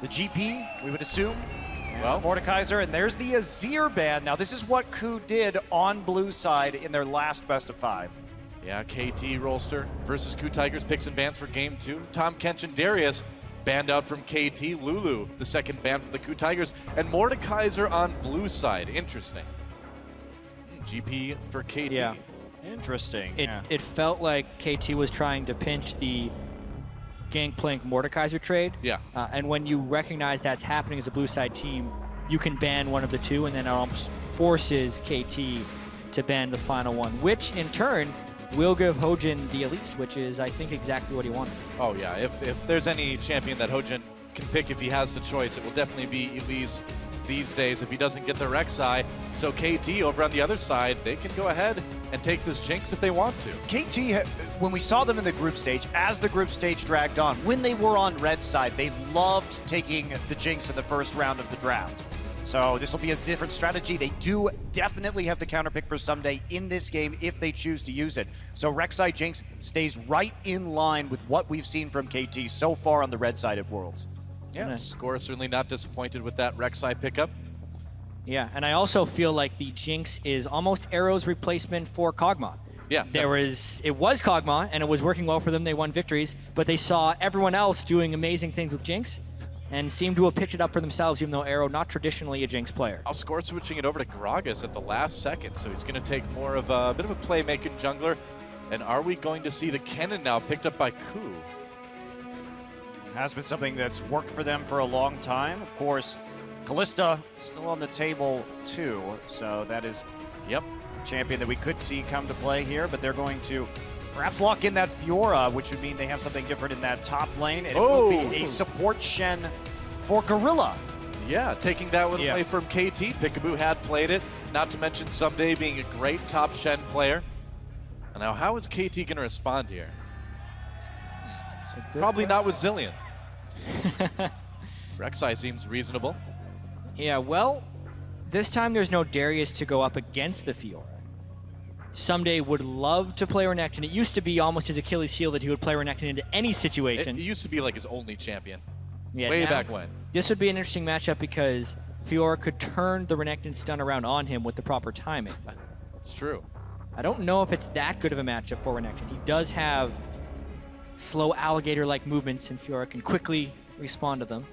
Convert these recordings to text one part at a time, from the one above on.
the GP, we would assume. Well, Mordekaiser, and there's the Azir ban. Now, this is what KOO did on blue side in their last best of 5. Yeah, KT Rolster versus KOO Tigers picks and bans for game 2. Tom Kench and Darius banned out from KT. Lulu, the second ban from the KOO Tigers. And Mordekaiser on blue side. Interesting. GP for KT. Yeah. Interesting. It felt like KT was trying to pinch the Gangplank Mordekaiser trade. Yeah. And when you recognize that's happening as a blue side team, you can ban one of the two, and then it almost forces KT to ban the final one, which in turn will give Hojin the Elise, which is, I think, exactly what he wanted. Oh yeah, if there's any champion that Hojin can pick if he has the choice, it will definitely be Elise these days if he doesn't get the Rek'Sai. So KT over on the other side, they can go ahead and take this Jinx if they want to. KT, when we saw them in the group stage, as the group stage dragged on, when they were on red side, they loved taking the Jinx in the first round of the draft. So this will be a different strategy. They do definitely have the counter pick for someday in this game if they choose to use it. So Rek'Sai Jinx stays right in line with what we've seen from KT so far on the red side of Worlds. Yeah, Score certainly not disappointed with that Rek'Sai pickup. Yeah, and I also feel like the Jinx is almost Arrow's replacement for Kog'Maw. Yeah. It was Kog'Maw, and it was working well for them. They won victories, but they saw everyone else doing amazing things with Jinx, and seem to have picked it up for themselves, even though Arrow, not traditionally a Jinx player. I'll Score switching it over to Gragas at the last second, so he's going to take more of a bit of a playmaking jungler. And are we going to see the Kennen now picked up by KOO? Has been something that's worked for them for a long time. Of course, Kalista still on the table too, so that is a champion that we could see come to play here, but they're going to perhaps lock in that Fiora, which would mean they have something different in that top lane, and it will be a support Shen for Gorilla. Yeah, taking that one away from KT. Peekaboo had played it, not to mention someday being a great top Shen player. And now how is KT going to respond here? Probably not with Zillion. Rek'Sai seems reasonable. Yeah, well, this time there's no Darius to go up against the Fiora. Someday would love to play Renekton. It used to be almost his Achilles heel that he would play Renekton into any situation. It used to be like his only champion. Yeah, way back when. This would be an interesting matchup because Fiora could turn the Renekton stun around on him with the proper timing. That's true. I don't know if it's that good of a matchup for Renekton. He does have slow alligator-like movements, and Fiora can quickly respond to them.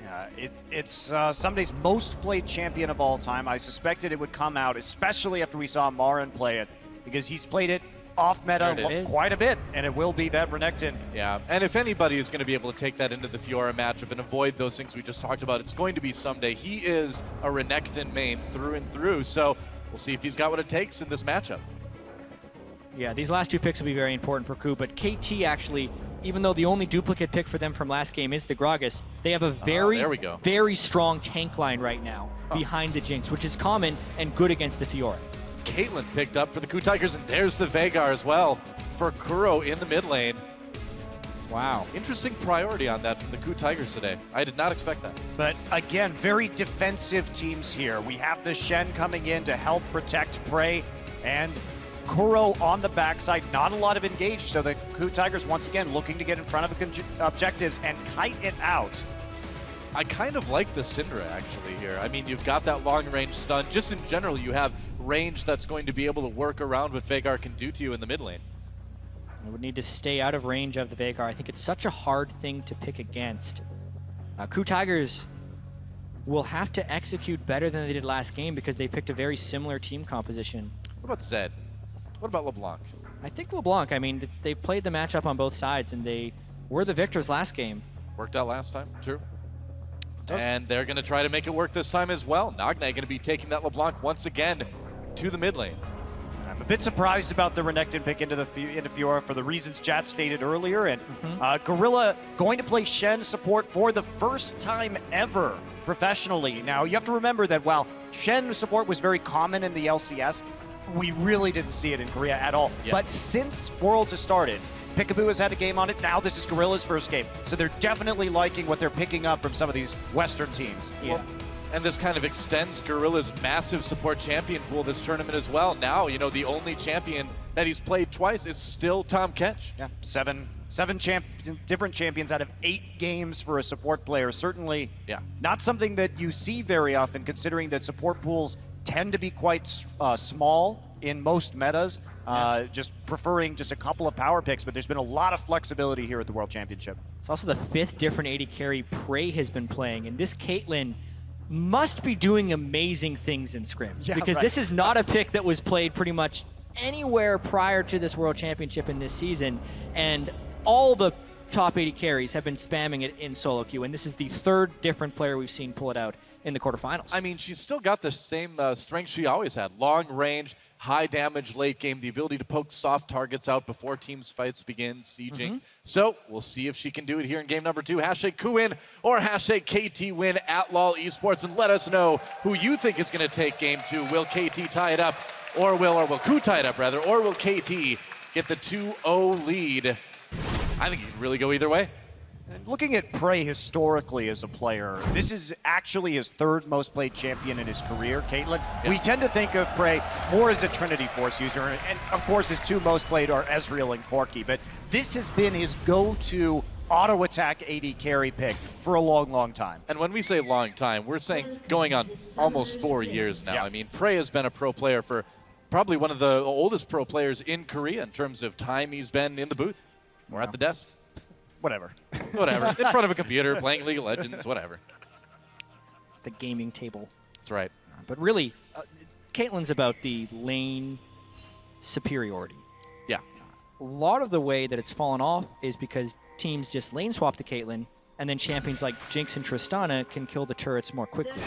Yeah, it's Sunday's most played champion of all time. I suspected it would come out, especially after we saw Marin play it, because he's played it off meta quite a bit, and it will be that Renekton. Yeah, and if anybody is going to be able to take that into the Fiora matchup and avoid those things we just talked about, it's going to be Someday. He is a Renekton main through and through, so we'll see if he's got what it takes in this matchup. Yeah, these last two picks will be very important for KOO, but KT actually, even though the only duplicate pick for them from last game is the Gragas, they have a very strong tank line right now behind the Jinx, which is common and good against the Fiora. Caitlyn picked up for the KOO Tigers, and there's the Veigar as well for Kuro in the mid lane. Wow. Interesting priority on that from the KOO Tigers today. I did not expect that. But again, very defensive teams here. We have the Shen coming in to help protect Prey, and Kuro on the backside, not a lot of engage, so the KOO Tigers once again looking to get in front of objectives and kite it out. I kind of like the Syndra actually here. I mean, you've got that long range stun. Just in general, you have range that's going to be able to work around what Veigar can do to you in the mid lane. I would need to stay out of range of the Veigar. I think it's such a hard thing to pick against. KOO Tigers will have to execute better than they did last game because they picked a very similar team composition. What about Zed? What about LeBlanc? I think LeBlanc, I mean, they played the matchup on both sides, and they were the victors last game. Worked out last time, true. And they're going to try to make it work this time as well. Nagne going to be taking that LeBlanc once again to the mid lane. I'm a bit surprised about the Renekton pick into Fiora for the reasons Jat stated earlier, and Gorilla going to play Shen support for the first time ever professionally. Now, you have to remember that while Shen support was very common in the LCS, we really didn't see it in Korea at all. Yeah. But since Worlds has started, Peekaboo has had a game on it. Now this is Gorilla's first game. So they're definitely liking what they're picking up from some of these Western teams. Yeah. Well, and this kind of extends Gorilla's massive support champion pool this tournament as well. Now, you know, the only champion that he's played twice is still Tom Kench. Yeah, 7 7 different champions out of 8 games for a support player. Certainly not something that you see very often, considering that support pools tend to be quite small in most metas, just preferring just a couple of power picks, but there's been a lot of flexibility here at the World Championship. It's also the 5th different AD carry Prey has been playing, and this Caitlyn must be doing amazing things in scrims, because this is not a pick that was played pretty much anywhere prior to this World Championship in this season, and all the top 80 carries have been spamming it in solo queue, and this is the 3rd different player we've seen pull it out in the quarterfinals. I mean, she's still got the same strength she always had. Long range, high damage late game, the ability to poke soft targets out before teams' fights begin, sieging. So we'll see if she can do it here in game number 2. Hashtag KOO win or hashtag KT win at LOL Esports, and let us know who you think is going to take game 2. Will KT tie it up, or will KOO tie it up rather, or will KT get the 2-0 lead? I think it can really go either way. And looking at Prey historically as a player, this is actually his 3rd most played champion in his career, Caitlyn. We tend to think of Prey more as a Trinity Force user, and of course his 2 most played are Ezreal and Corki, but this has been his go-to auto attack AD carry pick for a long, long time. And when we say long time, we're saying going on almost 4 years now. I mean, Prey has been a pro player for probably one of the oldest pro players in Korea in terms of time he's been in the booth or at the desk. Whatever. Whatever. In front of a computer, playing League of Legends, whatever. The gaming table. That's right. But really, Caitlyn's about the lane superiority. Yeah. A lot of the way that it's fallen off is because teams just lane swap to Caitlyn, and then champions like Jinx and Tristana can kill the turrets more quickly.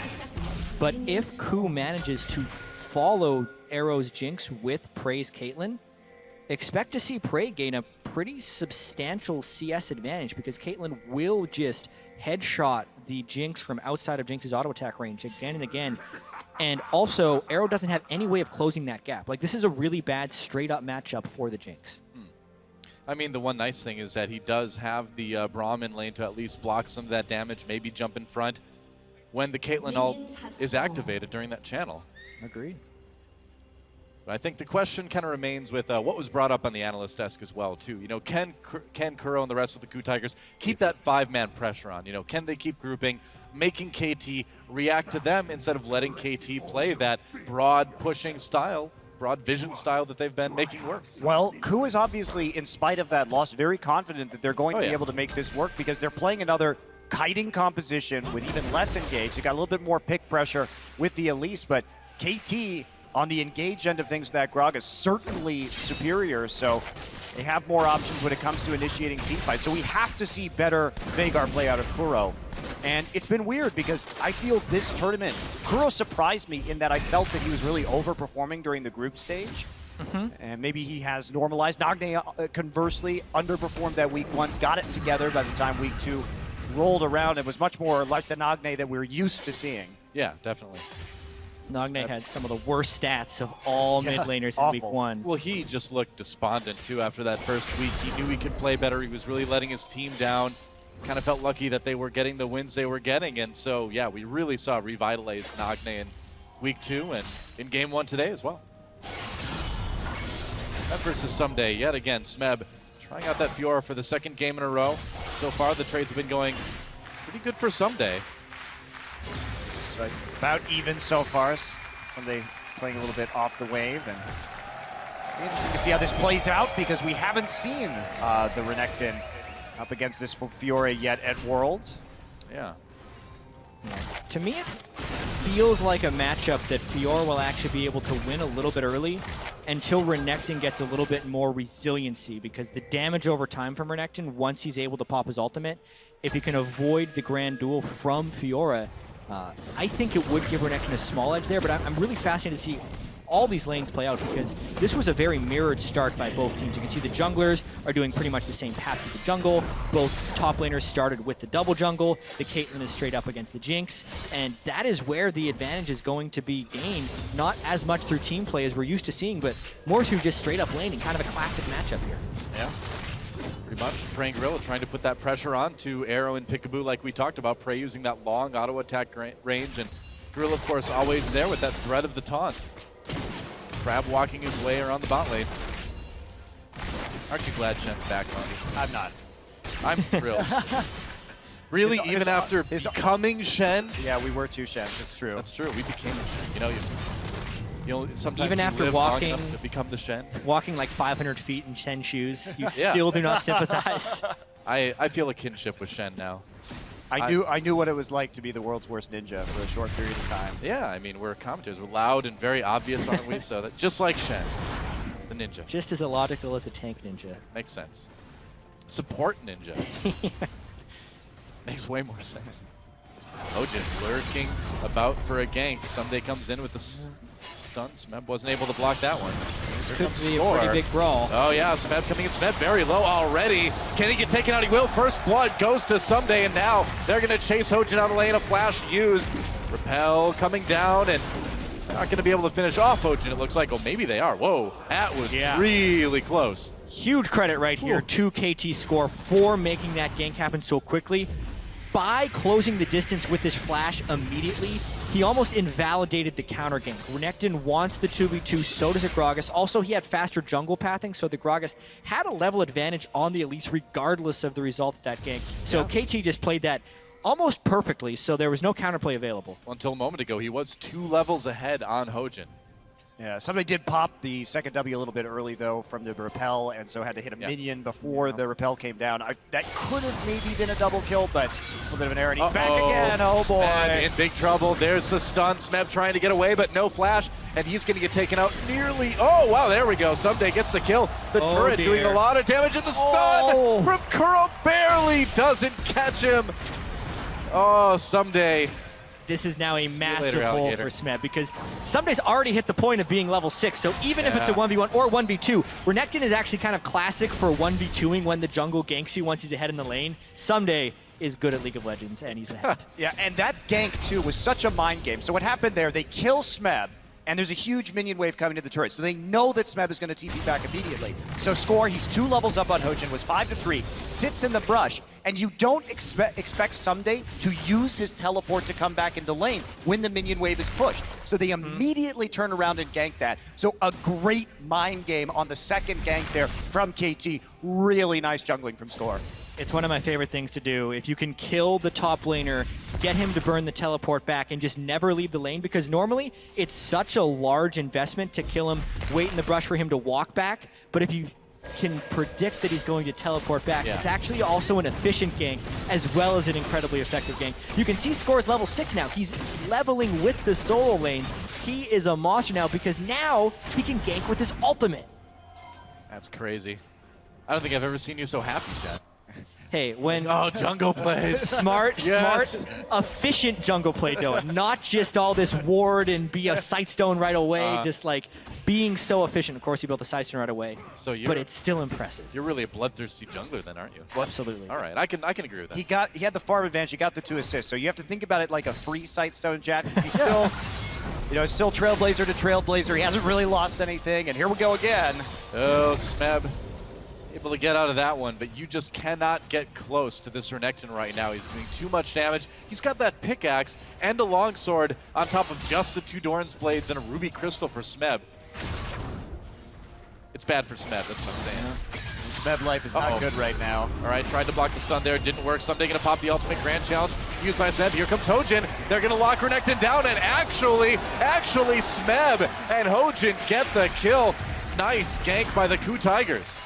But if KOO manages to follow Arrow's Jinx with Prey's Caitlyn, expect to see Prey gain a pretty substantial CS advantage, because Caitlyn will just headshot the Jinx from outside of Jinx's auto attack range again and again. And also, Arrow doesn't have any way of closing that gap. Like, this is a really bad straight-up matchup for the Jinx. I mean, the one nice thing is that he does have the Brahmin lane to at least block some of that damage, maybe jump in front when the Caitlyn ult is activated during that channel. Agreed. But I think the question kind of remains with what was brought up on the analyst desk as well, too. You know, can KOO and the rest of the KOO Tigers keep that 5-man pressure on? You know, can they keep grouping, making KT react to them instead of letting KT play that broad pushing style, broad vision style that they've been making work? Well, KOO is obviously, in spite of that loss, very confident that they're going to be able to make this work, because they're playing another kiting composition with even less engage. They got a little bit more pick pressure with the Elise, but KT on the engage end of things with that Grog is certainly superior, so they have more options when it comes to initiating team fights. So we have to see better Veigar play out of Kuro. And it's been weird, because I feel this tournament, Kuro surprised me in that I felt that he was really overperforming during the group stage. And maybe he has normalized. Nagne, conversely, underperformed that week 1, got it together by the time week 2 rolled around. It was much more like the Nagne that we're used to seeing. Yeah, definitely. Nagne had some of the worst stats of all mid laners in week 1. Well, he just looked despondent, too, after that first week. He knew he could play better. He was really letting his team down. Kind of felt lucky that they were getting the wins they were getting. And so, yeah, we really saw revitalized Nagne in week 2 and in game 1 today as well. Smeb versus Someday, yet again. Smeb trying out that Fiora for the 2nd game in a row. So far, the trades have been going pretty good for Someday. Right. About even so far. Someday playing a little bit off the wave, and it'll be interesting to see how this plays out, because we haven't seen the Renekton up against this Fiora yet at Worlds. Yeah. To me, it feels like a matchup that Fiora will actually be able to win a little bit early until Renekton gets a little bit more resiliency, because the damage over time from Renekton, once he's able to pop his ultimate, if he can avoid the Grand Duel from Fiora, I think it would give Renekton a small edge there, but I'm really fascinated to see all these lanes play out, because this was a very mirrored start by both teams. You can see the junglers are doing pretty much the same path to the jungle. Both top laners started with the double jungle. The Caitlyn is straight up against the Jinx, and that is where the advantage is going to be gained, not as much through team play as we're used to seeing, but more through just straight up laning, kind of a classic matchup here. Yeah. Pretty much. Prey Gorilla trying to put that pressure on to Arrow and Peekaboo like we talked about. Prey using that long auto attack range, and Gorilla, of course, always there with that threat of the taunt. Crab walking his way around the bot lane. Aren't you glad Shen's back, Monty? I'm not. I'm thrilled. Really, even after becoming Shen? Yeah, we were 2 Shens. It's true. That's true. We became the Shen. You know, sometimes even you after live walking, long enough to become the Shen. Walking like 500 feet in Shen shoes, you still do not sympathize. I feel a kinship with Shen now. I knew what it was like to be the world's worst ninja for a short period of time. Yeah, I mean, we're commentators. We're loud and very obvious, aren't we? So that just like Shen, the ninja. Just as illogical as a tank ninja. Makes sense. Support ninja. Makes way more sense. Hojin lurking about for a gank. Someday comes in with the stun. Smeb wasn't able to block that one. This could be a pretty big brawl. Oh yeah, Smeb coming in. Smeb very low already. Can he get taken out? He will. First blood goes to Someday, and now they're going to chase Hojin out of lane. A flash used. Repel coming down, and they're not going to be able to finish off Hojin, it looks like. Oh, maybe they are. Whoa, that was really close. Huge credit right here to KT Score for making that gank happen so quickly. By closing the distance with this flash immediately, he almost invalidated the counter gank. Renekton wants the 2v2, so does Gragas. Also, he had faster jungle pathing, so the Gragas had a level advantage on the Elise regardless of the result of that gank. So KT just played that almost perfectly, so there was no counterplay available. Well, until a moment ago, he was 2 levels ahead on Hojin. Yeah, somebody did pop the second W a little bit early, though, from the repel, and so had to hit a minion before the repel came down. That could have maybe been a double kill, but a little bit of an error. And he's back again. Oh, boy. Smeb in big trouble. There's the stun. Smeb trying to get away, but no flash, and he's going to get taken out nearly. Oh, wow, there we go. Someday gets the kill. The turret doing a lot of damage, and the stun from Kuro barely doesn't catch him. Oh, Someday. This is now a massive hole for Smeb because Someday's already hit the point of being level 6, so even if it's a 1v1 or 1v2, Renekton is actually kind of classic for 1v2ing when the jungle ganks you once he's ahead in the lane. Someday is good at League of Legends, and he's ahead. Yeah, and that gank, too, was such a mind game. So what happened there, they kill Smeb, and there's a huge minion wave coming to the turret. So they know that Smeb is going to TP back immediately. So Score, he's 2 levels up on Hojin, was 5-3, sits in the brush, and you don't expect Someday to use his teleport to come back into lane when the minion wave is pushed. So they immediately turn around and gank that. So a great mind game on the second gank there from KT. Really nice jungling from Score. It's one of my favorite things to do. If you can kill the top laner, get him to burn the teleport back and just never leave the lane, because normally it's such a large investment to kill him, wait in the brush for him to walk back. But if you can predict that he's going to teleport back, it's actually also an efficient gank as well as an incredibly effective gank. You can see Score's level 6 now. He's leveling with the solo lanes. He is a monster now because now he can gank with his ultimate. That's crazy. I don't think I've ever seen you so happy, Jet. Hey, when jungle plays. Smart, efficient jungle play, though. Not just all this ward and be a sightstone right away, just like being so efficient. Of course, he built the sightstone right away, but it's still impressive. You're really a bloodthirsty jungler then, aren't you? Absolutely. All right, I can agree with that. He had the farm advantage, he got the 2 assists, so you have to think about it like a free sightstone, Jack. He's still, still Trailblazer to Trailblazer. He hasn't really lost anything, and here we go again. Oh, Smeb. Able to get out of that one, but you just cannot get close to this Renekton right now. He's doing too much damage. He's got that pickaxe and a longsword on top of just the 2 Doran's blades and a ruby crystal for Smeb. It's bad for Smeb, that's what I'm saying. Smeb life is not good right now. All right, tried to block the stun there, didn't work. Someday gonna pop the ultimate grand challenge used by Smeb. Here comes Hojin. They're gonna lock Renekton down, and actually Smeb and Hojin get the kill. Nice gank by the KOO Tigers.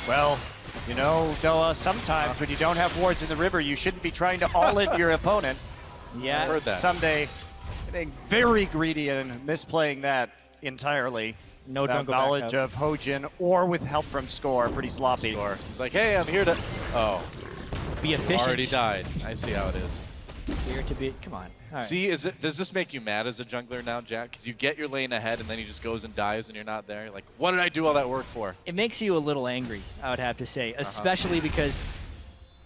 Well, Doa, sometimes when you don't have wards in the river, you shouldn't be trying to all-in your opponent. Yeah. I heard that. Someday getting very greedy and misplaying that entirely. No jungle knowledge of Hojin or with help from Score. Pretty sloppy. He's like, hey, I'm here to... Oh. Be efficient. Already died. I see how it is. Here to be... Come on. All right. See, does this make you mad as a jungler now, Jack? Because you get your lane ahead and then he just goes and dies and you're not there. You're like, what did I do all that work for? It makes you a little angry, I would have to say, especially because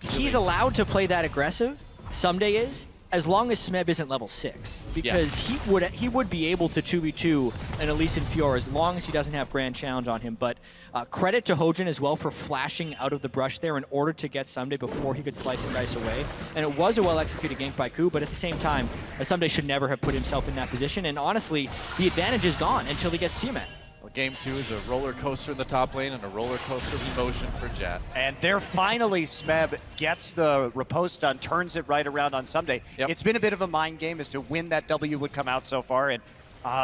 he's allowed to play that aggressive, Someday is, as long as Smeb isn't level 6. Because he would be able to 2v2 an Elise and Fiora as long as he doesn't have Grand Challenge on him. But credit to Hojin as well for flashing out of the brush there in order to get Someday before he could slice and dice away. And it was a well-executed gank by KOO, but at the same time, Someday should never have put himself in that position. And honestly, the advantage is gone until he gets Tiamat. Game 2 is a roller coaster in the top lane and a roller coaster of emotion for Jat. And there finally, Smeb gets the riposte done, turns it right around on Someday. Yep. It's been a bit of a mind game as to when that W would come out so far. And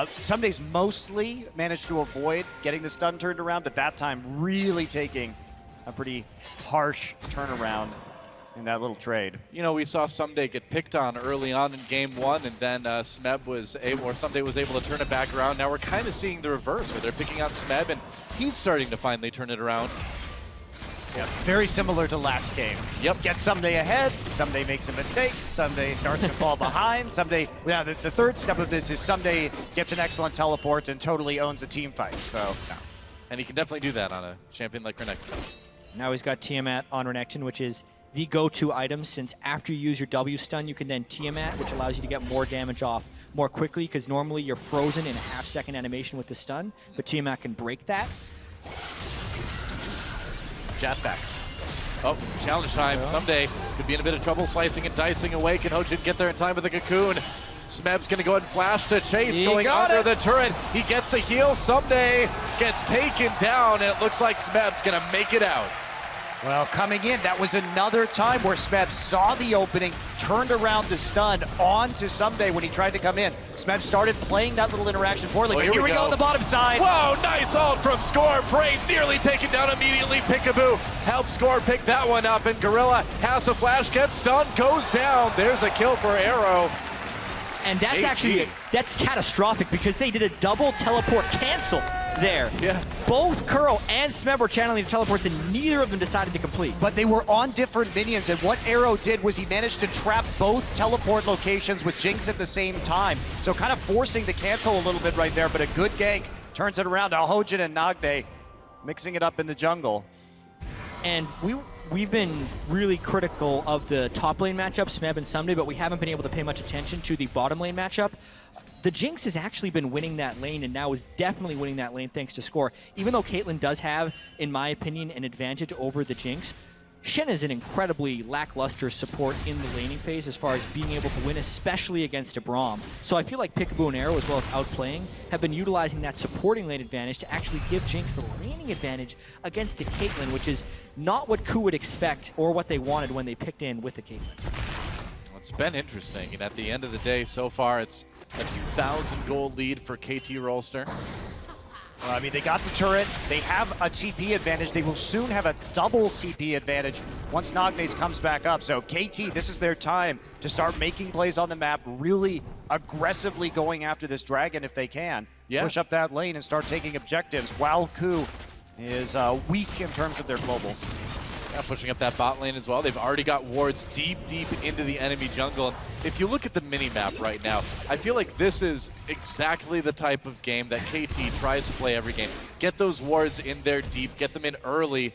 Someday's mostly managed to avoid getting the stun turned around, but that time really taking a pretty harsh turnaround in that little trade. You know, we saw Someday get picked on early on in Game 1, and then Smeb was able, or Someday was able to turn it back around. Now we're kind of seeing the reverse, where they're picking on Smeb, and he's starting to finally turn it around. Yep. Very similar to last game. Yep. Get Someday ahead, Someday makes a mistake, Someday starts to fall behind, Someday, yeah, the third step of this is Someday gets an excellent teleport and totally owns a team fight, so. And he can definitely do that on a champion like Renekton. Now he's got Tiamat on Renekton, which is the go-to item, since after you use your W stun, you can then Tiamat, which allows you to get more damage off more quickly, because normally you're frozen in a half-second animation with the stun, but Tiamat can break that. Jat backs. Oh, challenge time. Someday could be in a bit of trouble slicing and dicing away. Can Hojin get there in time with the cocoon? Smeb's going to go ahead and flash to Chase, going under the turret. He gets a heal. Someday gets taken down, and it looks like Smeb's going to make it out. Well, coming in, that was another time where Smeb saw the opening, turned around to stun onto Someday when he tried to come in. Smeb started playing that little interaction poorly, but here we go on the bottom side. Whoa, nice ult from Score. Brave nearly taken down immediately. Peekaboo helps Score pick that one up, and Gorilla has a flash, gets stunned, goes down. There's a kill for Arrow. And that's actually, that's catastrophic, because they did a double teleport cancel there. Yeah. Both KOO and Smeb were channeling the teleports, and neither of them decided to complete. But they were on different minions, and what Arrow did was he managed to trap both teleport locations with Jinx at the same time. So kind of forcing the cancel a little bit right there, but a good gank turns it around. Now Hojin and Nagde mixing it up in the jungle. And we've been really critical of the top lane matchup, Smeb and Someday, but we haven't been able to pay much attention to the bottom lane matchup. The Jinx has actually been winning that lane, and now is definitely winning that lane thanks to Score. Even though Caitlyn does have, in my opinion, an advantage over the Jinx, Shen is an incredibly lackluster support in the laning phase as far as being able to win, especially against a Braum. So I feel like Peekaboo and Arrow, as well as Outplaying, have been utilizing that supporting lane advantage to actually give Jinx the laning advantage against a Caitlyn, which is not what KOO would expect or what they wanted when they picked in with the Caitlyn. Well, it's been interesting, and at the end of the day, so far, it's a 2,000 gold lead for KT Rolster. I mean, they got the turret, they have a TP advantage, they will soon have a double TP advantage once Nagnes comes back up. So KT, this is their time to start making plays on the map, really aggressively going after this dragon if they can. Yeah. Push up that lane and start taking objectives, while KOO is weak in terms of their globals. Yeah, pushing up that bot lane as well. They've already got wards deep into the enemy jungle. And if you look at the mini-map right now, I feel like this is exactly the type of game that KT tries to play every game. Get those wards in there deep, get them in early,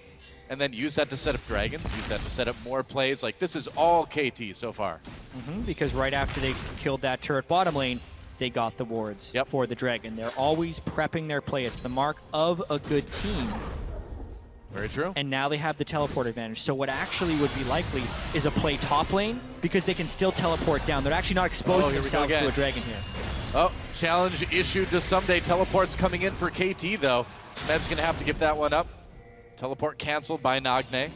and then use that to set up dragons, use that to set up more plays. Like, this is all KT so far. Because right after they killed that turret bottom lane, they got the wards for the dragon. They're always prepping their play. It's the mark of a good team. Very true. And now they have the teleport advantage. So what actually would be likely is a play top lane, because they can still teleport down. They're actually not exposing themselves to a dragon here. Oh, challenge issued to Someday. Teleports coming in for KT, though. Smeb's going to have to give that one up. Teleport canceled by Nagne.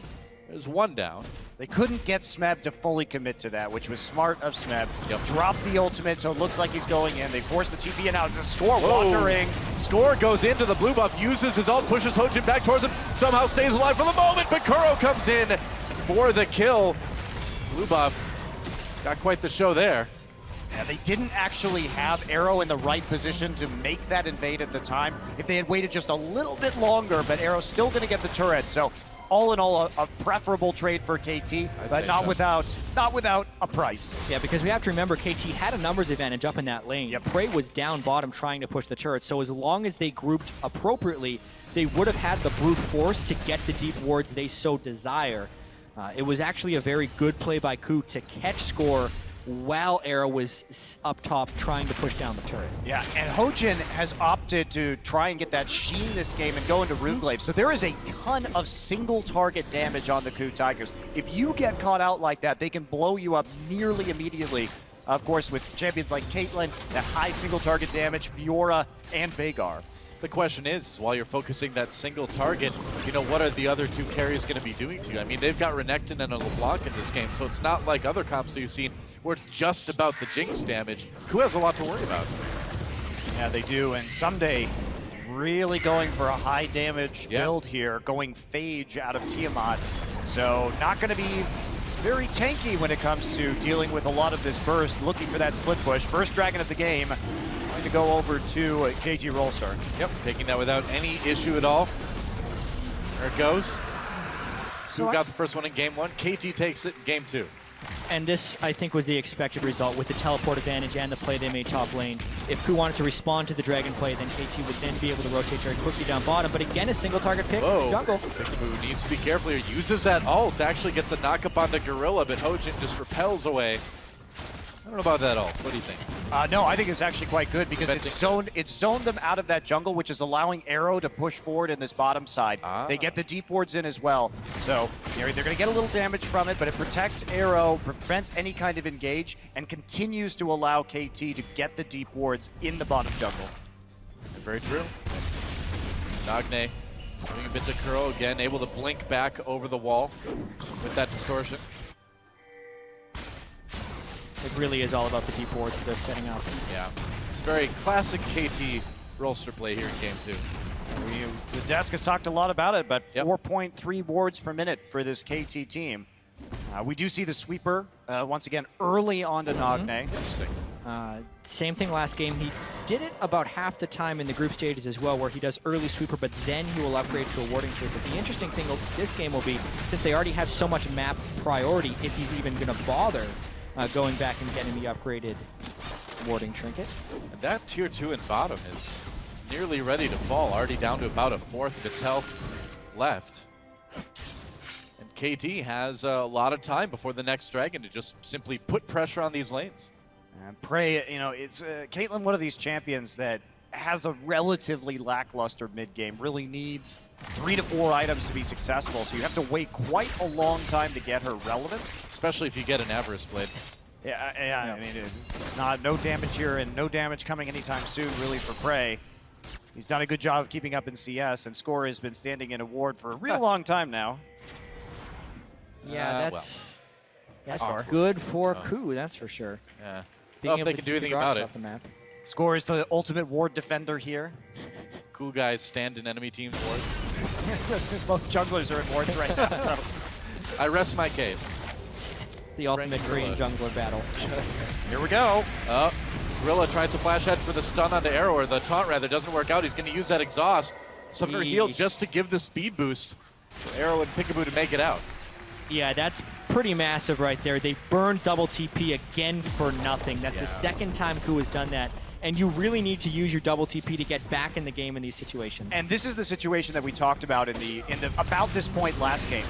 There's one down. They couldn't get Smeb to fully commit to that, which was smart of Smeb. Yep. Drop the ultimate, so it looks like he's going in. They force the TP in out. The Score wandering. Score goes into the blue buff, uses his ult, pushes Hojin back towards him, somehow stays alive for the moment, but KOO comes in for the kill. Blue buff got quite the show there. Yeah, they didn't actually have Arrow in the right position to make that invade at the time. If they had waited just a little bit longer, but Arrow's still going to get the turret. So all in all, a preferable trade for KT, but not without a price. Yeah, because we have to remember KT had a numbers advantage up in that lane. Prey was down bottom trying to push the turret, so as long as they grouped appropriately, they would have had the brute force to get the deep wards they so desire. It was actually a very good play by KOO to catch Score while Arrow was up top trying to push down the turret. Yeah, and Hojin has opted to try and get that sheen this game and go into Runeglaive. So there is a ton of single target damage on the KOO Tigers. If you get caught out like that, they can blow you up nearly immediately. Of course, with champions like Caitlyn, that high single target damage, Fiora, and Veigar. The question is, while you're focusing that single target, you know, what are the other two carries going to be doing to you? I mean, they've got Renekton and a LeBlanc in this game, so it's not like other comps that you've seen where it's just about the Jinx damage. KOO has a lot to worry about. Yeah, they do, and Someday really going for a high damage build here, going Phage out of Tiamat. So not going to be very tanky when it comes to dealing with a lot of this burst, looking for that split push. First Dragon of the game, going to go over to KG Rolster. Yep, taking that without any issue at all. There it goes. KOO got the first one in game 1. KT takes it in game 2. And this, I think, was the expected result with the teleport advantage and the play they made top lane. If KOO wanted to respond to the Dragon play, then KT would then be able to rotate very quickly down bottom. But again, a single target pick. Whoa. Jungle. KOO needs to be careful here. Uses that ult, actually gets a knock up onto Gorilla, but Hojin just repels away. I don't know about that ult. What do you think? No, I think it's actually quite good because it's zoned them out of that jungle, which is allowing Arrow to push forward in this bottom side. They get the deep wards in as well. So they're going to get a little damage from it, but it protects Arrow, prevents any kind of engage, and continues to allow KT to get the deep wards in the bottom jungle. Very true. Nagne doing a bit to Kuro again, able to blink back over the wall with that distortion. It really is all about the deep wards that they're setting up. Yeah, it's very classic KT Rolster play here in game 2. The desk has talked a lot about it, but 4.3 wards per minute for this KT team. We do see the sweeper once again early on to Nagne. Interesting. Same thing last game. He did it about half the time in the group stages as well, where he does early sweeper, but then he will upgrade to a warding tree. But the interesting thing this game will be, since they already have so much map priority, if he's even going to bother going back and getting the upgraded warding trinket. And that tier 2 in bottom is nearly ready to fall, already down to about a fourth of its health left. And KT has a lot of time before the next dragon to just simply put pressure on these lanes. And Prey, you know, it's Caitlyn, one of these champions that has a relatively lackluster mid game, really needs 3 to 4 items to be successful, so you have to wait quite a long time to get her relevant. Especially if you get an Avarice Blade. Yeah. I mean, it's no damage here and no damage coming anytime soon, really, for Prey. He's done a good job of keeping up in CS, and Score has been standing in a ward for a real long time now. Yeah, that's good for KOO, that's for sure. Yeah. Well, if they can do anything about it. Off the map. Score is the ultimate ward defender here. Cool guys stand in enemy team's wards. Both junglers are in wards right now. So. I rest my case. The ultimate Korean jungler battle. Here we go. Gorilla tries to flash head for the stun onto Arrow, or the taunt rather, doesn't work out. He's going to use that exhaust. Summoner heal just to give the speed boost for Arrow and Peekaboo to make it out. Yeah, that's pretty massive right there. They burned double TP again for nothing. That's the second time KOO has done that. And you really need to use your double TP to get back in the game in these situations. And this is the situation that we talked about in the about this point last game.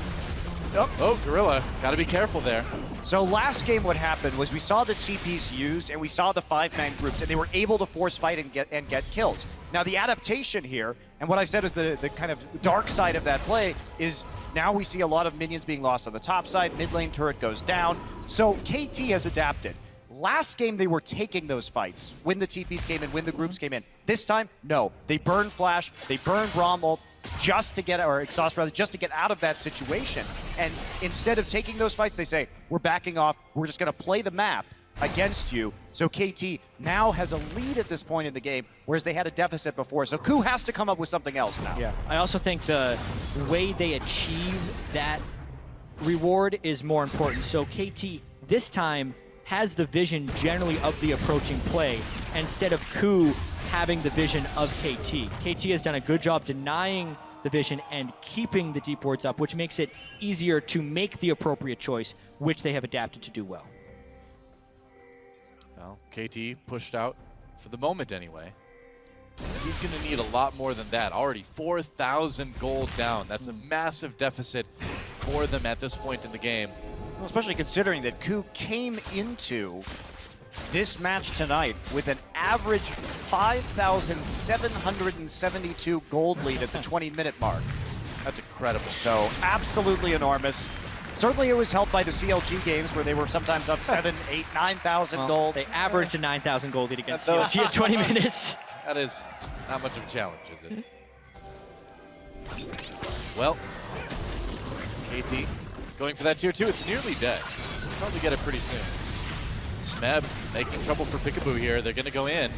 Oh, Gorilla, got to be careful there. So last game what happened was we saw the TPs used and we saw the 5-man groups and they were able to force fight and get kills. Now the adaptation here, and what I said is the kind of dark side of that play, is now we see a lot of minions being lost on the top side, mid lane turret goes down. So KT has adapted. Last game, they were taking those fights when the TPs came in, when the groups came in. This time, no. They burned Flash, they burned Rommel just to get, or Exhaust rather, just to get out of that situation. And instead of taking those fights, they say, we're backing off, we're just going to play the map against you. So KT now has a lead at this point in the game, whereas they had a deficit before. So KOO has to come up with something else now. Yeah, I also think the way they achieve that reward is more important. So KT, this time, has the vision generally of the approaching play instead of KOO having the vision of KT. KT has done a good job denying the vision and keeping the deep wards up, which makes it easier to make the appropriate choice, which they have adapted to do well. Well, KT pushed out for the moment anyway. He's going to need a lot more than that. Already 4,000 gold down. That's a massive deficit for them at this point in the game. Well, especially considering that KOO came into this match tonight with an average 5,772 gold lead at the 20-minute mark. That's incredible. So absolutely enormous. Certainly it was helped by the CLG games where they were sometimes up 7, 8, 9,000 gold. They averaged a 9,000 gold lead against CLG at 20 minutes. That is not much of a challenge, is it? Well, KT going for that tier 2. It's nearly dead. Probably get it pretty soon. Smeb making trouble for Peekaboo here. They're going to go in.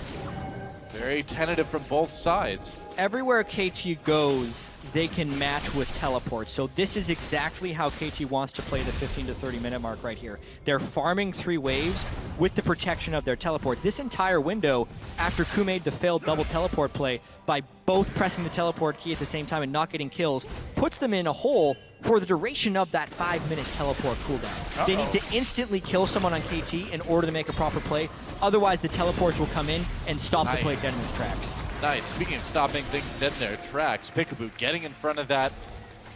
Very tentative from both sides. Everywhere KT goes, they can match with teleport. So this is exactly how KT wants to play the 15 to 30 minute mark right here. They're farming 3 waves with the protection of their teleports. This entire window, after KOO made the failed double teleport play by both pressing the teleport key at the same time and not getting kills, puts them in a hole for the duration of that 5-minute teleport cooldown. They need to instantly kill someone on KT in order to make a proper play. Otherwise, the teleports will come in and stop the play dead in its tracks. Nice. Speaking of stopping things dead in their tracks, Peekaboo getting in front of that.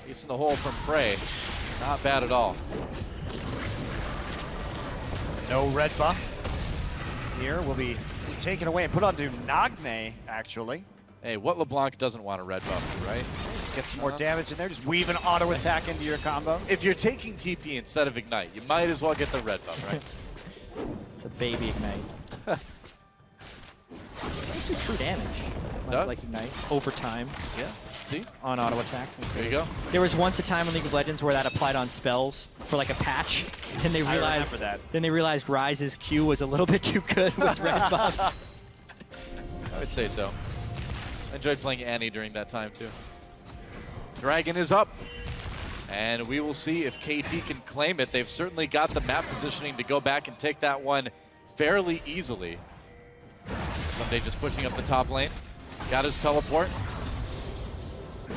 He's in the hole from Prey. Not bad at all. No red buff here will be taken away and put onto Nagne, actually. Hey, what LeBlanc doesn't want a red buff, right? Let's get some more damage in there. Just weave an auto attack into your combo. If you're taking TP instead of Ignite, you might as well get the red buff, right? It's a baby Ignite. It's true damage. Like Ignite over time. Yeah. See? On auto attacks. And there you go. There was once a time in League of Legends where that applied on spells for like a patch, and they realized Ryze's Q was a little bit too good with red buff. I would say so. I enjoyed playing Annie during that time too. Dragon is up, and we will see if KT can claim it. They've certainly got the map positioning to go back and take that one fairly easily. Someday just pushing up the top lane. Got his teleport.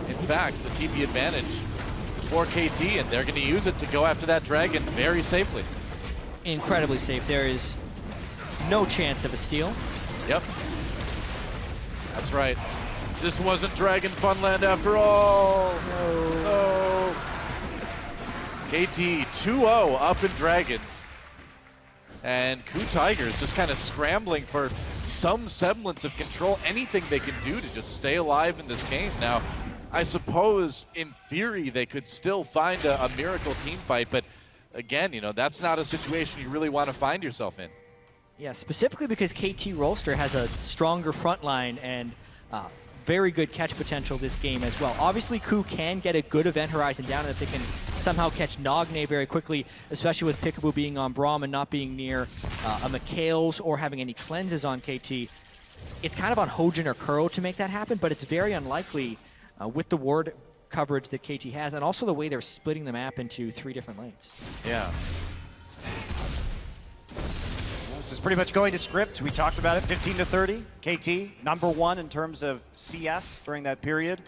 In fact, the TP advantage for KT, and they're going to use it to go after that dragon very safely. Incredibly safe. There is no chance of a steal. Yep. That's right. This wasn't Dragon Funland after all. No. KT 2-0 up in Dragons. And KOO Tigers just kind of scrambling for some semblance of control, anything they can do to just stay alive in this game. Now, I suppose in theory they could still find a miracle team fight, but again, you know, that's not a situation you really want to find yourself in. Yeah, specifically because KT Rolster has a stronger front line and very good catch potential this game as well. Obviously, KOO can get a good event horizon down, and if they can somehow catch Nagne very quickly, especially with Peekaboo being on Braum and not being near a McHale's or having any cleanses on KT, it's kind of on Hojin or Kuro to make that happen, but it's very unlikely with the ward coverage that KT has, and also the way they're splitting the map into 3 different lanes. Yeah. This is pretty much going to script. We talked about it, 15 to 30. KT, #1 in terms of CS during that period.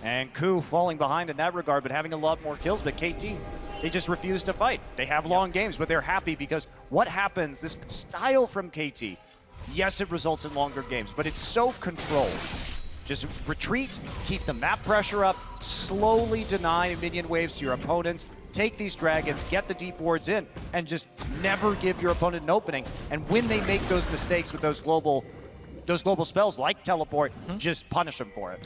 And KOO falling behind in that regard, but having a lot more kills. But KT, they just refuse to fight. They have long games, but they're happy because what happens, this style from KT, yes, it results in longer games, but it's so controlled. Just retreat, keep the map pressure up, slowly deny minion waves to your opponents, take these dragons, get the deep wards in, and just never give your opponent an opening. And when they make those mistakes with those global spells like teleport, just punish them for it.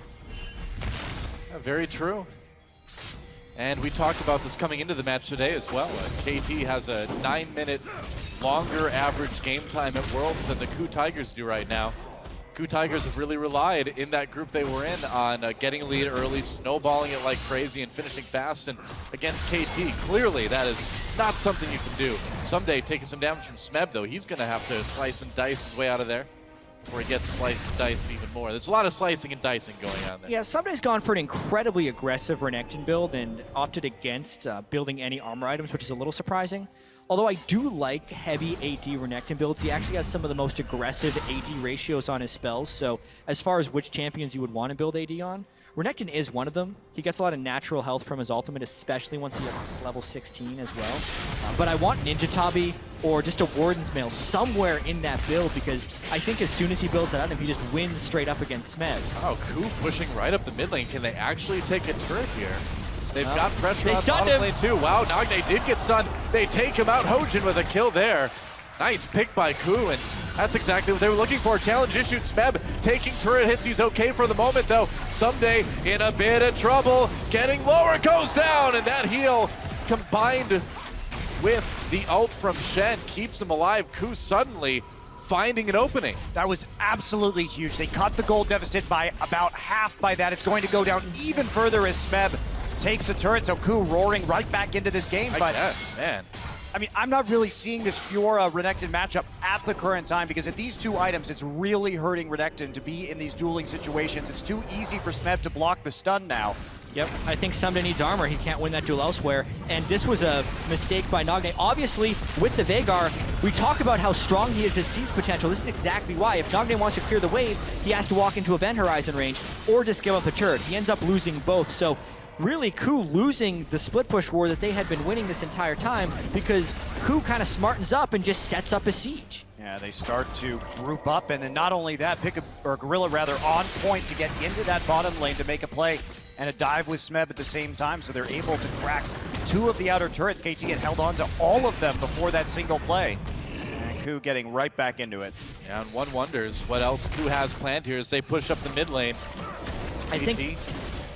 Yeah, very true. And we talked about this coming into the match today as well. KT has a 9-minute longer average game time at Worlds than the KOO Tigers do right now. KOO Tigers have really relied in that group they were in on getting a lead early, snowballing it like crazy, and finishing fast. And against KT, clearly that is not something you can do. Someday, taking some damage from Smeb, though, he's going to have to slice and dice his way out of there, where he gets sliced and diced even more. There's a lot of slicing and dicing going on there. Yeah, Someday's gone for an incredibly aggressive Renekton build and opted against building any armor items, which is a little surprising. Although I do like heavy AD Renekton builds, he actually has some of the most aggressive AD ratios on his spells. So as far as which champions you would want to build AD on, Renekton is one of them. He gets a lot of natural health from his ultimate, especially once he hits level 16 as well. But I want Ninja Tabi or just a Warden's Mail somewhere in that build, because I think as soon as he builds that item, he just wins straight up against Smeb. Oh, KOO pushing right up the mid lane. Can they actually take a turret here? They've got pressure on bottom lane too. Wow, Nagne did get stunned. They take him out. Hojin with a kill there. Nice pick by KOO, and that's exactly what they were looking for. Challenge issued. Smeb taking turret hits. He's okay for the moment, though. Someday in a bit of trouble. Getting lower, goes down, and that heal combined with the ult from Shen keeps him alive. KOO suddenly finding an opening. That was absolutely huge. They cut the gold deficit by about half by that. It's going to go down even further as Smeb takes a turret, so KOO roaring right back into this game. I guess, man. I mean, I'm not really seeing this Fiora-Renekton matchup at the current time because at these two items, it's really hurting Renekton to be in these dueling situations. It's too easy for Smeb to block the stun now. Yep, I think Someday needs armor. He can't win that duel elsewhere. And this was a mistake by Nagne. Obviously, with the Veigar, we talk about how strong he is, his siege potential. This is exactly why. If Nagne wants to clear the wave, he has to walk into Event Horizon range or just give up a turret. He ends up losing both. So really, KOO losing the split push war that they had been winning this entire time because KOO kind of smartens up and just sets up a siege. Yeah, they start to group up, and then not only that, Gorilla rather on point to get into that bottom lane to make a play and a dive with Smeb at the same time, so they're able to crack two of the outer turrets. KT had held on to all of them before that single play. And KOO getting right back into it. Yeah, and one wonders what else KOO has planned here as they push up the mid lane. I think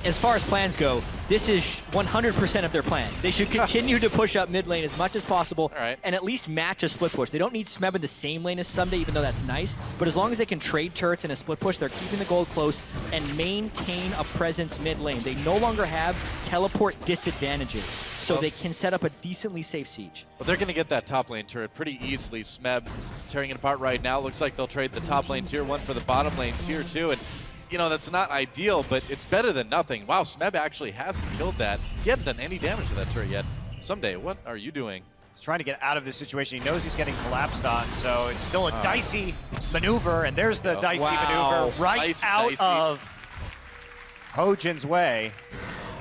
as far as plans go, this is 100% of their plan. They should continue to push up mid lane as much as possible and at least match a split push. They don't need Smeb in the same lane as Someday, even though that's nice, but as long as they can trade turrets in a split push, they're keeping the gold close and maintain a presence mid lane. They no longer have teleport disadvantages, so they can set up a decently safe siege. Well, they're going to get that top lane turret pretty easily. Smeb tearing it apart right now. Looks like they'll trade the top lane tier 1 for the bottom lane tier 2, and you know, that's not ideal, but it's better than nothing. Wow, Smeb actually hasn't killed that. He hasn't done any damage to that turret yet. Someday, what are you doing? He's trying to get out of this situation. He knows he's getting collapsed on, so it's still a dicey maneuver, and there's the dicey maneuver right out of Hojin's way.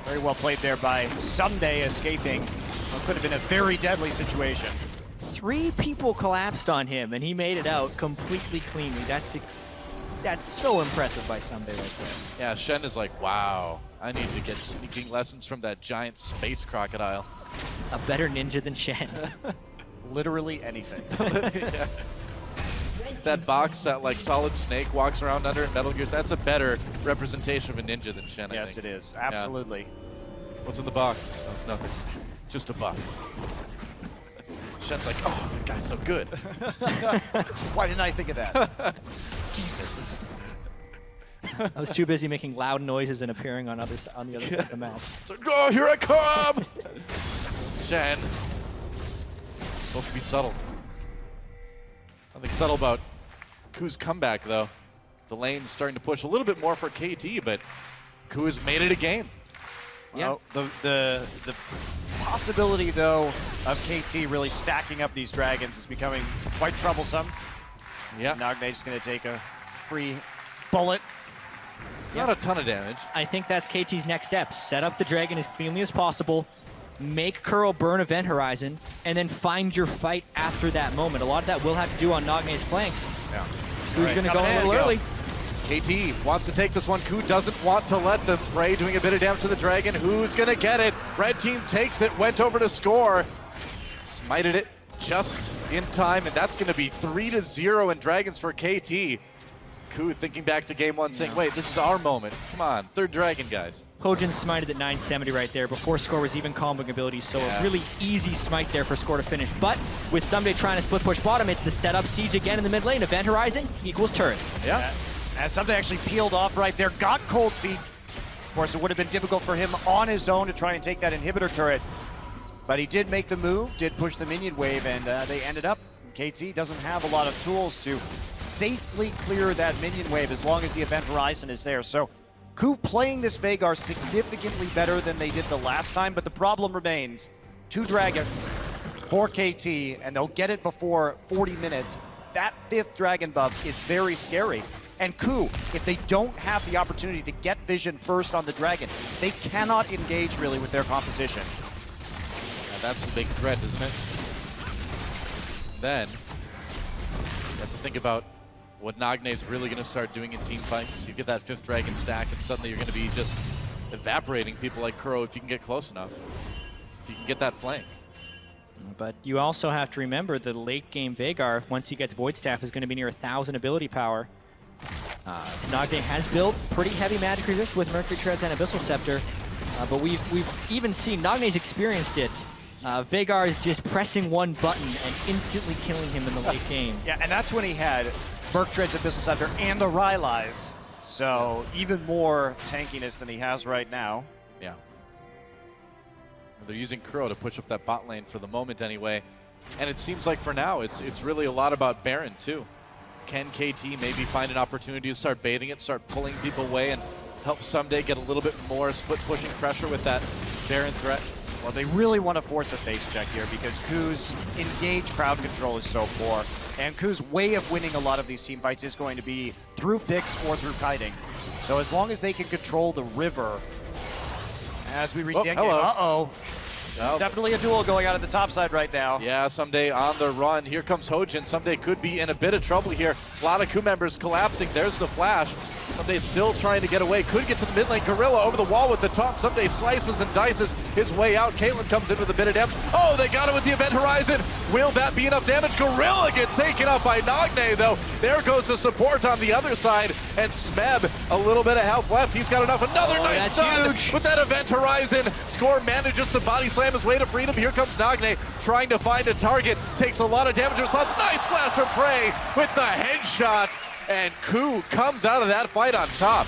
Very well played there by Someday escaping what could have been a very deadly situation. 3 people collapsed on him, and he made it out completely cleanly. That's so impressive by Someday right there. Yeah, Shen is like, wow, I need to get sneaking lessons from that giant space crocodile. A better ninja than Shen. Literally anything. Yeah. That box that like Solid Snake walks around under in Metal Gear, that's a better representation of a ninja than Shen, I think. Yes, it is. Absolutely. Yeah. What's in the box? Oh, nothing. Just a box. Shen's like, oh, that guy's so good. Why didn't I think of that? I was too busy making loud noises and appearing on the other side of the map. So, oh, here I come! Shen. Supposed to be subtle. Nothing subtle about KOO's comeback, though. The lane's starting to push a little bit more for KT, but KOO has made it a game. Yeah. The possibility, though, of KT really stacking up these dragons is becoming quite troublesome. Yeah. Nagne's going to take a free bullet. It's not a ton of damage. I think that's KT's next step. Set up the dragon as cleanly as possible, make Kuro burn Event Horizon, and then find your fight after that moment. A lot of that will have to do on Nagne's flanks. Yeah. Who's going to go a little early? KT wants to take this one. KOO doesn't want to let them. Ray doing a bit of damage to the dragon. Who's going to get it? Red team takes it, went over to score. Smited it just in time, and that's going to be 3-0 in dragons for KT. KOO thinking back to game 1 saying, wait, this is our moment. Come on, third dragon, guys. Hojin smited at 970 right there before Score was even comboing abilities, so a really easy smite there for Score to finish. But with Someday trying to split push bottom, it's the setup siege again in the mid lane. Event Horizon equals turret. Yeah. And Someday actually peeled off right there, got cold feet. Of course, it would have been difficult for him on his own to try and take that inhibitor turret. But he did make the move, did push the minion wave, and they ended up. KT doesn't have a lot of tools to safely clear that minion wave as long as the Event Horizon is there. So KOO playing this Veigar significantly better than they did the last time, but the problem remains. 2 dragons for KT, and they'll get it before 40 minutes. That 5th dragon buff is very scary. And KOO, if they don't have the opportunity to get vision first on the dragon, they cannot engage really with their composition. Yeah, that's the big threat, isn't it? Then you have to think about what Nagne's really going to start doing in team fights. You get that 5th dragon stack, and suddenly you're going to be just evaporating people like Kuro if you can get close enough. If you can get that flank. But you also have to remember the late game Veigar, once he gets Void Staff, is going to be near 1,000 ability power. Nagne has built pretty heavy magic resist with Mercury Treads and Abyssal Scepter, but we've even seen Nagne's experienced it Veigar is just pressing one button and instantly killing him in the late game. Yeah, and that's when he had Bergtred's Abyssal Scepter and a Rylai's. So even more tankiness than he has right now. Yeah. They're using KOO to push up that bot lane for the moment anyway. And it seems like for now, it's really a lot about Baron too. Can KT maybe find an opportunity to start baiting it, start pulling people away, and help Someday get a little bit more split pushing pressure with that Baron threat? Well, they really want to force a face check here because KOO's engaged crowd control is so poor. And KOO's way of winning a lot of these team fights is going to be through picks or through kiting. So as long as they can control the river, as we reach the end game, uh-oh. Nope. Definitely a duel going on at the top side right now. Yeah, Someday on the run. Here comes Hojin. Someday could be in a bit of trouble here. A lot of KOO members collapsing. There's the flash. Someday still trying to get away. Could get to the mid lane. Gorilla over the wall with the taunt. Someday slices and dices his way out. Caitlyn comes in with a bit of damage. Oh, they got it with the Event Horizon. Will that be enough damage? Gorilla gets taken out by Nagne, though. There goes the support on the other side. And Smeb, a little bit of health left. He's got enough. Another nice stun with that Event Horizon. Score manages to body slam his way to freedom. Here comes Nagne trying to find a target. Takes a lot of damage in response. Nice flash from Prey with the headshot. And KOO comes out of that fight on top.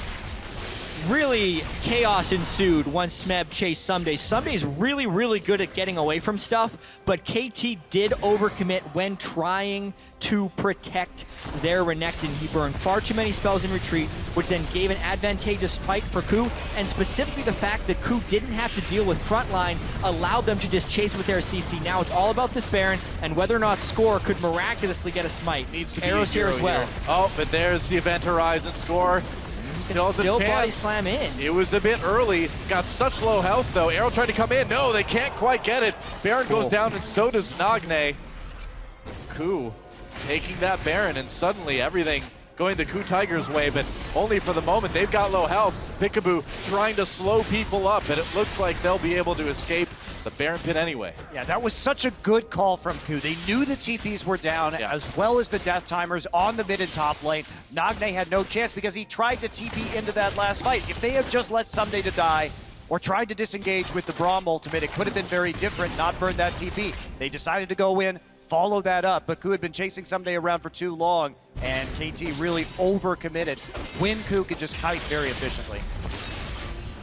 Really, chaos ensued once Smeb chased Someday. Someday's really, really good at getting away from stuff, but KT did overcommit when trying to protect their Renekton. He burned far too many spells in retreat, which then gave an advantageous fight for KOO, and specifically the fact that KOO didn't have to deal with frontline allowed them to just chase with their CC. Now it's all about this Baron, and whether or not Score could miraculously get a smite. Needs to be Arrows here as well. Oh, but there's the Event Horizon. Score Still body slam in. It was a bit early. Got such low health, though. Arrow tried to come in. No, they can't quite get it. Baron goes down, and so does Nagne. KOO taking that Baron, and suddenly everything going the KOO Tigers' way, but only for the moment. They've got low health. Peekaboo trying to slow people up, and it looks like they'll be able to escape the Baron pit anyway. Yeah, that was such a good call from KOO. They knew the TPs were down, as well as the death timers on the mid and top lane. Nagne had no chance because he tried to TP into that last fight. If they had just let Someday to die or tried to disengage with the Braum ultimate, it could have been very different, not burn that TP. They decided to go in, follow that up, but KOO had been chasing Someday around for too long, and KT really overcommitted when KOO could just kite very efficiently.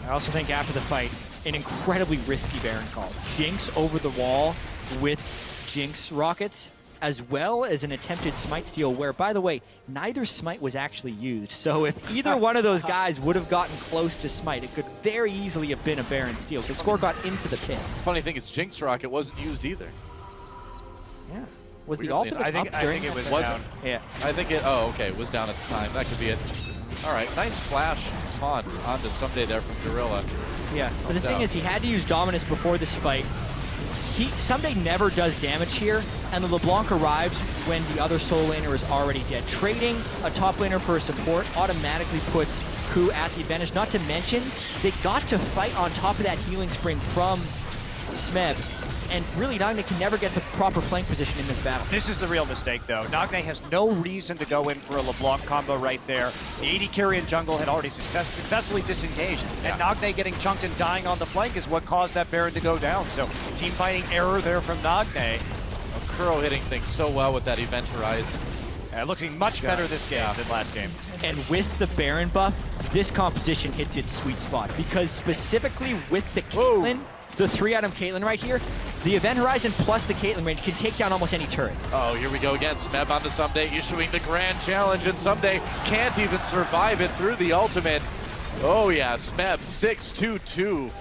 I also think after the fight, an incredibly risky Baron call. Jinx over the wall with Jinx rockets, as well as an attempted smite steal where, by the way, neither smite was actually used. So if either one of those guys would have gotten close to smite, it could very easily have been a Baron steal. The Score got into the pit. The funny thing is Jinx rocket wasn't used either. Yeah. Was the Weirdly ultimate I think it was down. Yeah. I think it, oh, okay, it was down at the time. That could be it. All right, nice flash taunt onto Someday there from Gorilla. Yeah, but the thing is, he had to use Dominus before this fight. Someday never does damage here, and the LeBlanc arrives when the other solo laner is already dead. Trading a top laner for a support automatically puts KOO at the advantage. Not to mention, they got to fight on top of that healing spring from Smeb. And really, Nagne can never get the proper flank position in this battle. This is the real mistake, though. Nagne has no reason to go in for a LeBlanc combo right there. The AD carry in jungle had already successfully disengaged, and Nagne getting chunked and dying on the flank is what caused that Baron to go down. So, team fighting error there from Nagne. KOO hitting things so well with that Event Horizon. Looking much better this game than last game. And with the Baron buff, this composition hits its sweet spot, because specifically with the Caitlyn, the 3-item Caitlyn right here, the Event Horizon plus the Caitlyn range can take down almost any turret. Oh, here we go again. Smeb onto Someday, issuing the grand challenge, and Someday can't even survive it through the ultimate. Oh yeah, Smeb 6-2-2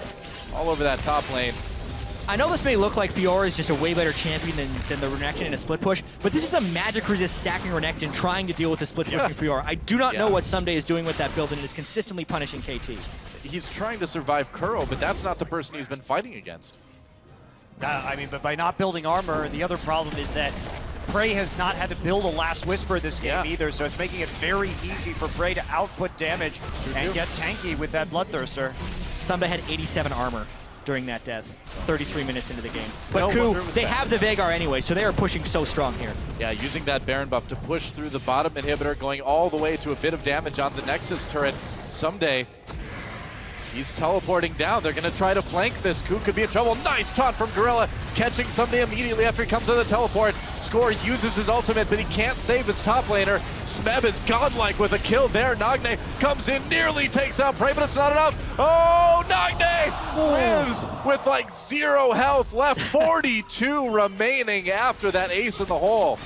all over that top lane. I know this may look like Fiora is just a way better champion than the Renekton in a split push, but this is a magic resist stacking Renekton trying to deal with the split pushing Fiora. I do not know what Someday is doing with that build, and it is consistently punishing KT. He's trying to survive KOO, but that's not the person he's been fighting against. I mean, but by not building armor, the other problem is that Prey has not had to build a Last Whisper this game either, so it's making it very easy for Prey to output damage and get tanky with that Bloodthirster. Someday had 87 armor during that death, 33 minutes into the game. But KOO, they have the Veigar anyway, so they are pushing so strong here. Yeah, using that Baron buff to push through the bottom inhibitor, going all the way to a bit of damage on the Nexus turret. Someday, he's teleporting down. They're going to try to flank this. KOO could be in trouble. Nice taunt from Gorilla. catching Someday immediately after he comes to the teleport. Score uses his ultimate, but he can't save his top laner. Smeb is godlike with a kill there. Nagne comes in, nearly takes out Prey, but it's not enough. Oh, Nagne lives with like 0 health left. 42 remaining after that ace in the hole.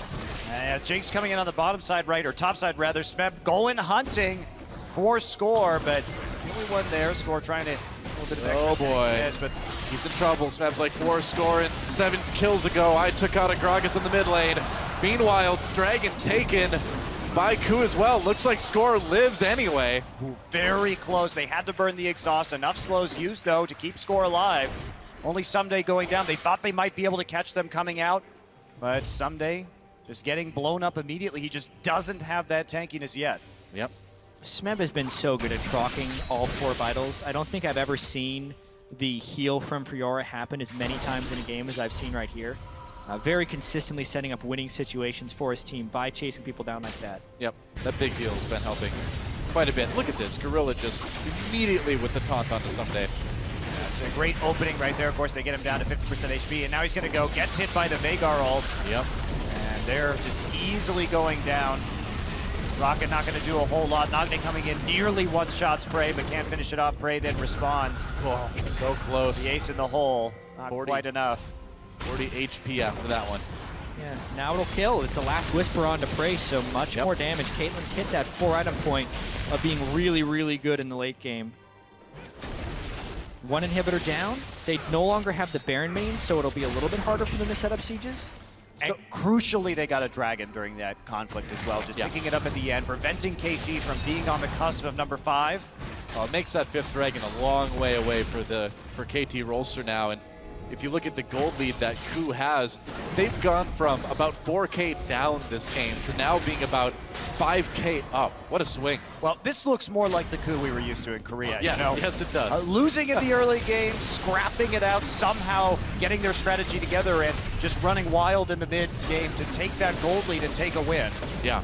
Jinx coming in on the bottom side, right, or top side rather. Smeb going hunting for Score, but the only one there. Score trying to a little bit of oh boy, yes, but he's in trouble. Smeb's like 4 score and 7 kills ago. I took out a Gragas in the mid lane. Meanwhile, Dragon taken by KOO as well. Looks like Score lives anyway. Very close. They had to burn the exhaust. Enough slows used though to keep Score alive. Only Someday going down. They thought they might be able to catch them coming out, but Someday just getting blown up immediately. He just doesn't have that tankiness yet. Yep. Smeb has been so good at procking all 4 vitals. I don't think I've ever seen the heal from Fiora happen as many times in a game as I've seen right here. Very consistently setting up winning situations for his team by chasing people down like that. Yep, that big heal has been helping quite a bit. Look at this, Gorilla just immediately with the taunt onto Someday. That's a great opening right there. Of course, they get him down to 50% HP, and now he's going to go, gets hit by the Veigar ult. Yep. And they're just easily going down. Rocket not going to do a whole lot. Nagne coming in, nearly one-shots Prey, but can't finish it off. Prey then responds. Oh, so close. The ace in the hole, not 40. quite enough. 40 HP after that one. Yeah, now it'll kill. It's a last whisper onto Prey, so much more damage. Caitlyn's hit that 4-item point of being really, really good in the late game. 1 inhibitor down. They no longer have the Baron main, so it'll be a little bit harder for them to set up sieges. And crucially, they got a dragon during that conflict as well, just picking it up at the end, preventing KT from being on the cusp of number 5. Well, it makes that 5th dragon a long way away for KT Rolster now, and if you look at the gold lead that KOO has, they've gone from about 4K down this game to now being about 5K up. What a swing. Well, this looks more like the KOO we were used to in Korea. Yes, you know? yes it does. Losing in the early game, scrapping it out, somehow getting their strategy together and just running wild in the mid game to take that gold lead and take a win. Yeah.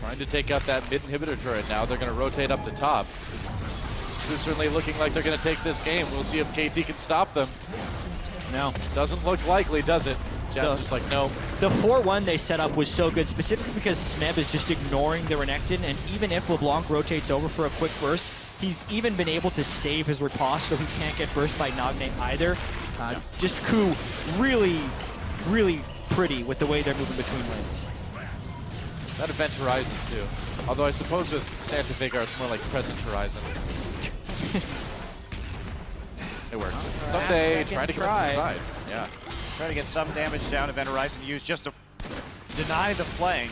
Trying to take out that mid inhibitor turret now. They're going to rotate up the top. It's certainly looking like they're going to take this game. We'll see if KT can stop them. No. Doesn't look likely, does it? Jet's just like, no. The 4-1 they set up was so good, specifically because Smeb is just ignoring the Renekton, and even if LeBlanc rotates over for a quick burst, he's even been able to save his riposte so he can't get burst by Nagne either. Just KOO really, really pretty with the way they're moving between lanes. That Event Horizon, too. Although I suppose with Santa Veigar, it's more like Present Horizon. It works. Someday, trying to get inside. Yeah. Trying to get some damage down. Event Horizon used just to deny the flank.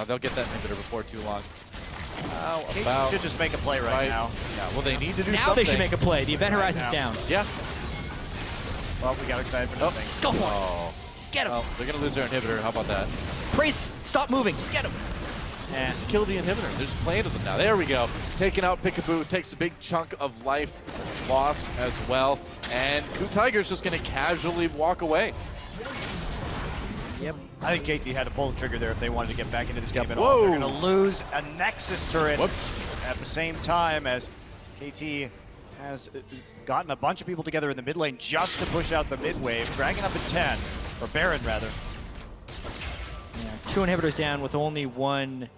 They'll get that inhibitor before too long. KT should just make a play right now. Yeah, well, they need to do now something. They should make a play. The Event Horizon's down. Yeah. Well, we got excited for nothing. Just go for Oh. it. Just get him. Well, they're going to lose their inhibitor. How about that? Praise, stop moving. Just get him. Just kill the inhibitor. There's plenty of them now. There we go. Taking out Peekaboo takes a big chunk of life loss as well. And KOO Tiger's just going to casually walk away. Yep. I think KT had to pull the trigger there if they wanted to get back into this game at Whoa. all. They're going to lose a Nexus turret Whoops. at the same time as KT has gotten a bunch of people together in the mid lane just to push out the mid wave. Dragon up at 10, or Baron rather. Yeah, 2 inhibitors down with only 1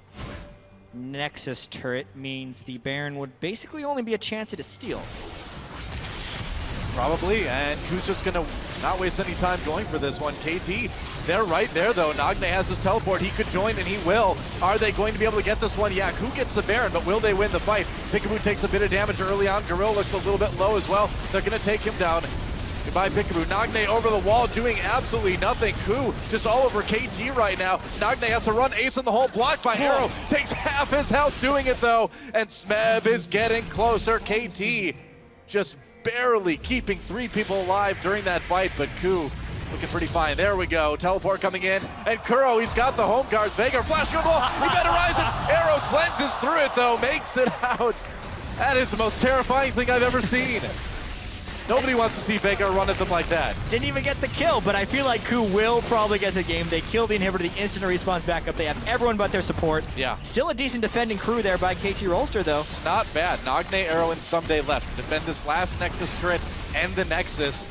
Nexus turret means the Baron would basically only be a chance at a steal. Probably, and KOO's just going to not waste any time going for this one. KT, they're right there, though. Nagne has his teleport. He could join, and he will. Are they going to be able to get this one? Yeah, KOO gets the Baron, but will they win the fight? Peekaboo takes a bit of damage early on. Gorilla looks a little bit low as well. They're going to take him down. Goodbye, Peekaboo. Nagne over the wall, doing absolutely nothing. KOO just all over KT right now. Nagne has to run ace in the hole, blocked by Arrow. Takes half his health doing it, though. And Smeb is getting closer. KT just barely keeping 3 people alive during that fight, but KOO looking pretty fine. There we go. Teleport coming in. And Kuro, he's got the home guards. Veigar flash go ball. He better rise it. Arrow cleanses through it, though. Makes it out. That is the most terrifying thing I've ever seen. Nobody wants to see Veigar run at them like that. Didn't even get the kill, but I feel like KOO will probably get the game. They kill the inhibitor, the instant respawns back up. They have everyone but their support. Yeah. Still a decent defending crew there by KT Rolster, though. It's not bad. Nagne, Arrow, and Someday left to defend this last Nexus turret and the Nexus.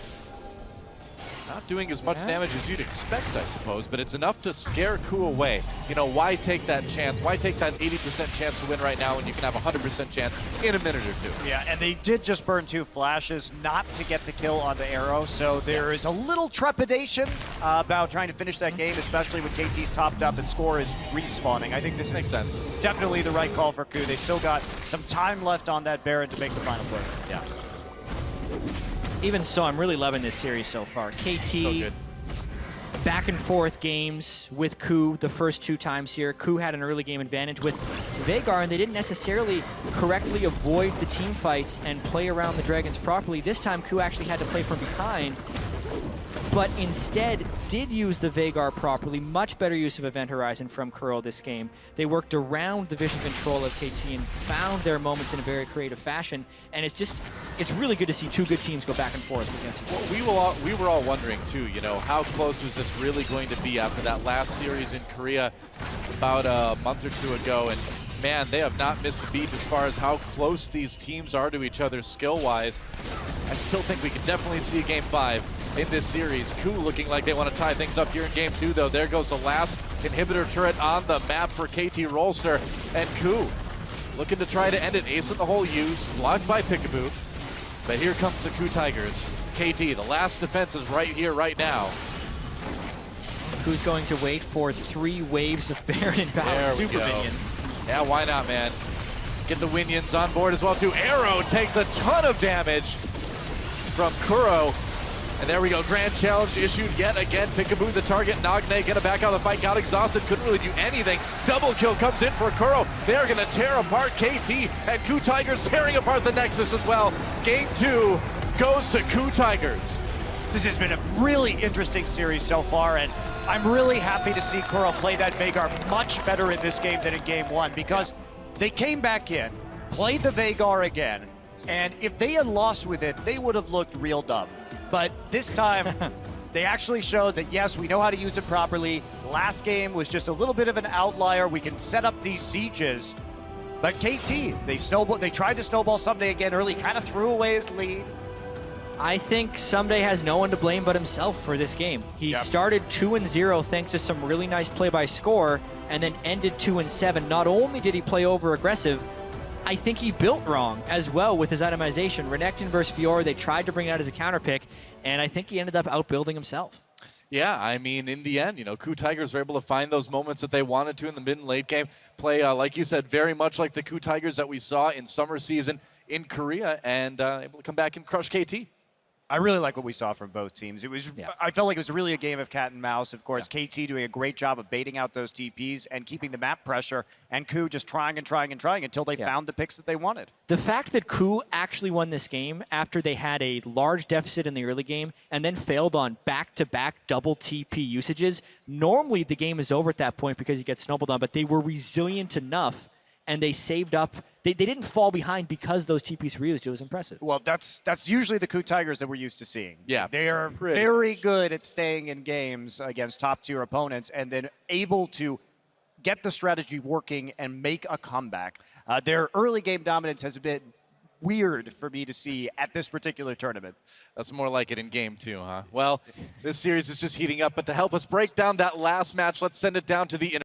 Not doing as much damage as you'd expect, I suppose, but it's enough to scare KOO away. You know, why take that chance? Why take that 80% chance to win right now when you can have a 100% chance in a minute or two? Yeah, and they did just burn 2 flashes not to get the kill on the arrow, so there is a little trepidation about trying to finish that game, especially when KT's topped up and score is respawning. I think this makes sense. Definitely the right call for KOO. They still got some time left on that Baron to make the final play. Yeah. Even so, I'm really loving this series so far. KT, So good. back and forth games with KOO the first 2 times here. KOO had an early game advantage with Veigar, and they didn't necessarily correctly avoid the team fights and play around the Dragons properly. This time, KOO actually had to play from behind, but instead did use the Veigar properly. Much better use of Event Horizon from KOO this game. They worked around the vision control of KT and found their moments in a very creative fashion. And it's really good to see 2 good teams go back and forth against each other. Well, we were all wondering too, you know, how close was this really going to be after that last series in Korea about a month or 2 ago? And man, they have not missed a beat as far as how close these teams are to each other skill-wise. I still think we can definitely see a Game 5 in this series. KOO looking like they want to tie things up here in Game 2, though. There goes the last inhibitor turret on the map for KT Rolster. And KOO looking to try to end it. Ace in the hole used, blocked by Peekaboo. But here comes the KOO Tigers. KT, the last defense is right here, right now. KOO's going to wait for 3 waves of Baron and Battle Super Minions. Yeah, why not, man? Get the Winions on board as well, too. Arrow takes a ton of damage from KOO. And there we go, grand challenge issued yet again. Peekaboo the target, Nagne gonna back out of the fight, got exhausted, couldn't really do anything. Double kill comes in for KOO. They're gonna tear apart KT, and KOO Tigers tearing apart the Nexus as well. Game 2 goes to KOO Tigers. This has been a really interesting series so far, and I'm really happy to see KOO play that Veigar much better in this game than in Game 1, because they came back in, played the Veigar again, and if they had lost with it, they would have looked real dumb. But this time, they actually showed that, yes, we know how to use it properly. Last game was just a little bit of an outlier. We can set up these sieges. But KT, they tried to snowball Someday again early, kind of threw away his lead. I think Someday has no one to blame but himself for this game. He started 2-0 thanks to some really nice play by Score, and then ended 2-7. Not only did he play over aggressive, I think he built wrong as well with his itemization. Renekton versus Fiora, they tried to bring it out as a counter pick, and I think he ended up outbuilding himself. Yeah, I mean, in the end, you know, KOO Tigers were able to find those moments that they wanted to in the mid and late game. Play, like you said, very much like the KOO Tigers that we saw in summer season in Korea, and able to come back and crush KT. I really like what we saw from both teams. It was, I felt like it was really a game of cat and mouse. Of course, KT doing a great job of baiting out those TPs and keeping the map pressure, and KOO just trying and trying and trying until they found the picks that they wanted. The fact that KOO actually won this game after they had a large deficit in the early game and then failed on back-to-back double TP usages, normally the game is over at that point because you get snowballed on, but they were resilient enough and they saved up. They didn't fall behind because those TPs were used. It was impressive. Well, that's usually the KOO Tigers that we're used to seeing. Yeah. They are very good at staying in games against top-tier opponents and then able to get the strategy working and make a comeback. Their early game dominance has been weird for me to see at this particular tournament. That's more like it in Game 2, huh? Well, this series is just heating up, but to help us break down that last match, let's send it down to the